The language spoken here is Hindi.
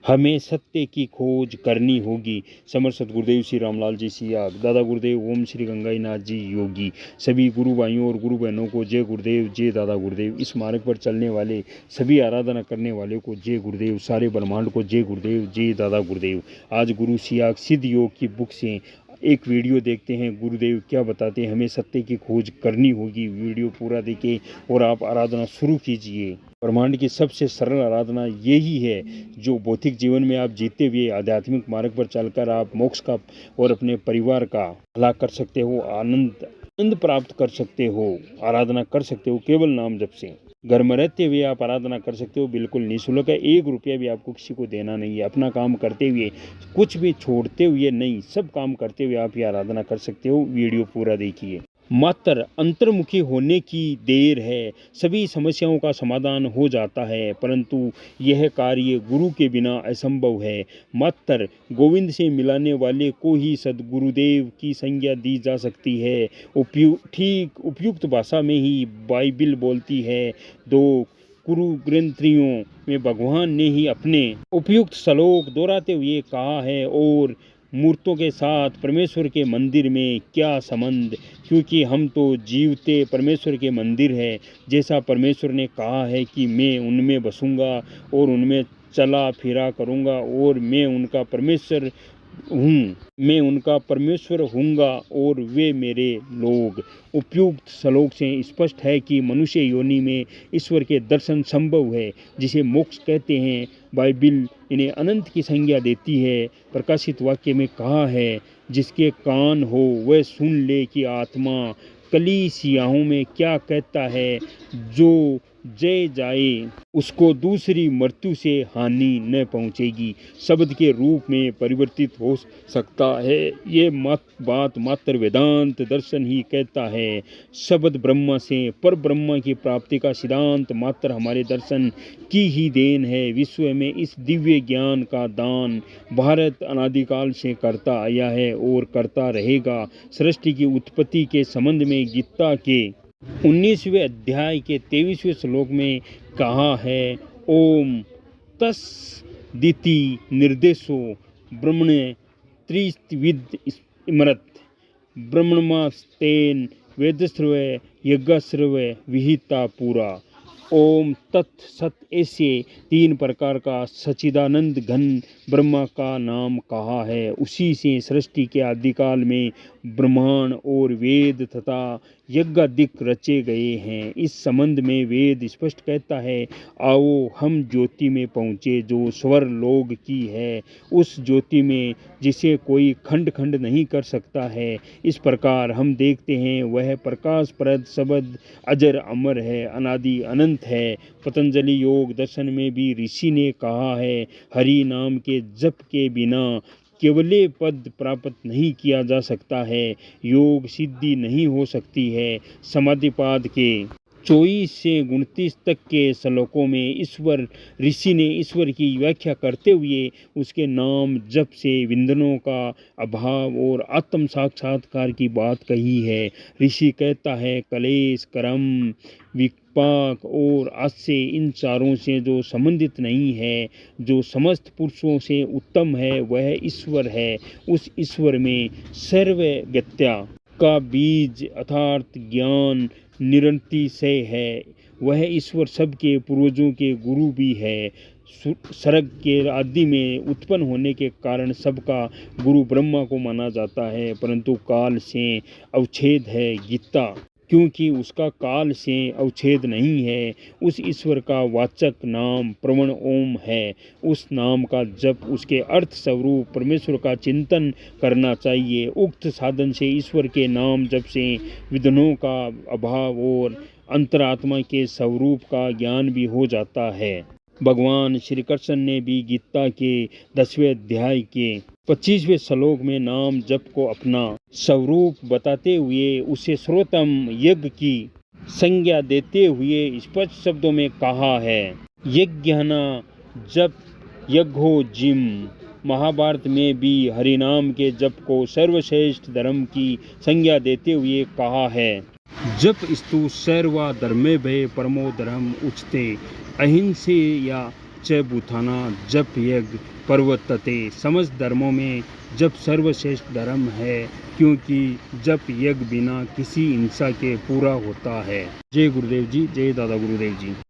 हमें सत्य की खोज करनी होगी। समर्थ सतगुरुदेव श्री रामलाल जी सियाग, दादा गुरुदेव ओम श्री गंगाईनाथ जी योगी। सभी गुरु भाइयों और गुरु बहनों को जय गुरुदेव, जय दादा गुरुदेव। इस मार्ग पर चलने वाले सभी आराधना करने वाले को जय गुरुदेव, सारे ब्रह्मांड को जय गुरुदेव, जय दादा गुरुदेव। आज गुरु सियाग सिद्ध योग की बुक से एक वीडियो देखते हैं, गुरुदेव क्या बताते हैं। हमें सत्य की खोज करनी होगी। वीडियो पूरा देखें और आप आराधना शुरू कीजिए। ब्रह्मांड की सबसे सरल आराधना यही है जो भौतिक जीवन में आप जीते हुए आध्यात्मिक मार्ग पर चलकर आप मोक्ष का और अपने परिवार का भला कर सकते हो, आनंद प्राप्त कर सकते हो, आराधना कर सकते हो केवल नाम जप से। घर में रहते हुए आप आराधना कर सकते हो, बिल्कुल निःशुल्क है। 1 रुपया भी आपको किसी को देना नहीं है। अपना काम करते हुए, कुछ भी छोड़ते हुए नहीं, सब काम करते हुए आप ये आराधना कर सकते हो। वीडियो पूरा देखिए। मात्र अंतर्मुखी होने की देर है, सभी समस्याओं का समाधान हो जाता है, परंतु यह कार्य गुरु के बिना असंभव है। मात्र गोविंद से मिलाने वाले को ही सद्गुरुदेव की संज्ञा दी जा सकती है। ठीक उपयुक्त भाषा में ही बाइबिल बोलती है। 2 गुरु ग्रंथियों में भगवान ने ही अपने उपयुक्त श्लोक दोहराते हुए कहा है। और मूर्तों के साथ परमेश्वर के मंदिर में क्या संबंध, क्योंकि हम तो जीवते परमेश्वर के मंदिर है। जैसा परमेश्वर ने कहा है कि मैं उनमें बसूंगा और उनमें चला फिरा करूंगा और मैं उनका परमेश्वर हूँ, मैं उनका परमेश्वर हूँगा और वे मेरे लोग। उपयुक्त श्लोक से स्पष्ट है कि मनुष्य योनि में ईश्वर के दर्शन संभव है, जिसे मोक्ष कहते हैं। बाइबिल इन्हें अनंत की संज्ञा देती है। प्रकाशित वाक्य में कहा है, जिसके कान हो वह सुन ले कि आत्मा कलीसियाओं में क्या कहता है। जो जय जाए उसको दूसरी मृत्यु से हानि न पहुंचेगी, शब्द के रूप में परिवर्तित हो सकता है। ये बात मात्र वेदांत दर्शन ही कहता है। शब्द ब्रह्मा से पर ब्रह्मा की प्राप्ति का सिद्धांत मात्र हमारे दर्शन की ही देन है। विश्व में इस दिव्य ज्ञान का दान भारत अनादिकाल से करता आया है और करता रहेगा। सृष्टि की उत्पत्ति के संबंध में गीता के 19वें अध्याय के 23वें श्लोक में कहा है, ओम तस्दिति निर्देशो ब्रह्मणे त्रिविद स्मृत ब्रह्मणस्तेन वेदश्रवय यज्ञश्रवय विहिता पूरा। ओम तत् सत, ऐसे 3 प्रकार का सच्चिदानंद घन ब्रह्मा का नाम कहा है। उसी से सृष्टि के आदिकाल में ब्रह्मांड और वेद तथा यज्ञादिक रचे गए हैं। इस संबंध में वेद स्पष्ट कहता है, आओ हम ज्योति में पहुँचे जो स्वर लोक की है, उस ज्योति में जिसे कोई खंड खंड नहीं कर सकता है। इस प्रकार हम देखते हैं वह प्रकाशप्रद शब्द अजर अमर है, अनादि अनंत है। पतंजलि योग दर्शन में भी ऋषि ने कहा है, हरि नाम के जप के बिना केवले पद प्राप्त नहीं किया जा सकता है, योग सिद्धि नहीं हो सकती है। समाधिपाद के 24 से 29 तक के श्लोकों में ईश्वर ऋषि ने ईश्वर की व्याख्या करते हुए उसके नाम जप से विंदनों का अभाव और आत्म साक्षात्कार की बात कही है। ऋषि कहता है, कलेश कर्म विपाक और आस्य इन चारों से जो संबंधित नहीं है, जो समस्त पुरुषों से उत्तम है, वह ईश्वर है। उस ईश्वर में सर्वज्ञता का बीज अर्थात ज्ञान निरंतिशय है। वह ईश्वर सबके पूर्वजों के गुरु भी है। सर्ग के आदि में उत्पन्न होने के कारण सबका गुरु ब्रह्मा को माना जाता है, परंतु काल से अवच्छेद है गीता, क्योंकि उसका काल से अवच्छेद नहीं है। उस ईश्वर का वाचक नाम प्रवण ओम है। उस नाम का जप, उसके अर्थ स्वरूप परमेश्वर का चिंतन करना चाहिए। उक्त साधन से ईश्वर के नाम जप से विघ्नों का अभाव और अंतरात्मा के स्वरूप का ज्ञान भी हो जाता है। भगवान श्री कृष्ण ने भी गीता के 10वें अध्याय के 25वें श्लोक में नाम जप को अपना स्वरूप बताते हुए उसे सर्वोत्तम यज्ञ की संज्ञा देते हुए स्पष्ट शब्दों में कहा है, यज्ञना जप यज्ञो जिम। महाभारत में भी हरिनाम के जप को सर्वश्रेष्ठ धर्म की संज्ञा देते हुए कहा है, जप स्तु सर्वा धर्मे भय परमो धर्म उच्चते। अहिंसे या च बुथाना जप यज्ञ पर्वतते। समस्त धर्मों में जप सर्वश्रेष्ठ धर्म है, क्योंकि जप यज्ञ बिना किसी हिंसा के पूरा होता है। जय गुरुदेव जी, जय दादा गुरुदेव जी।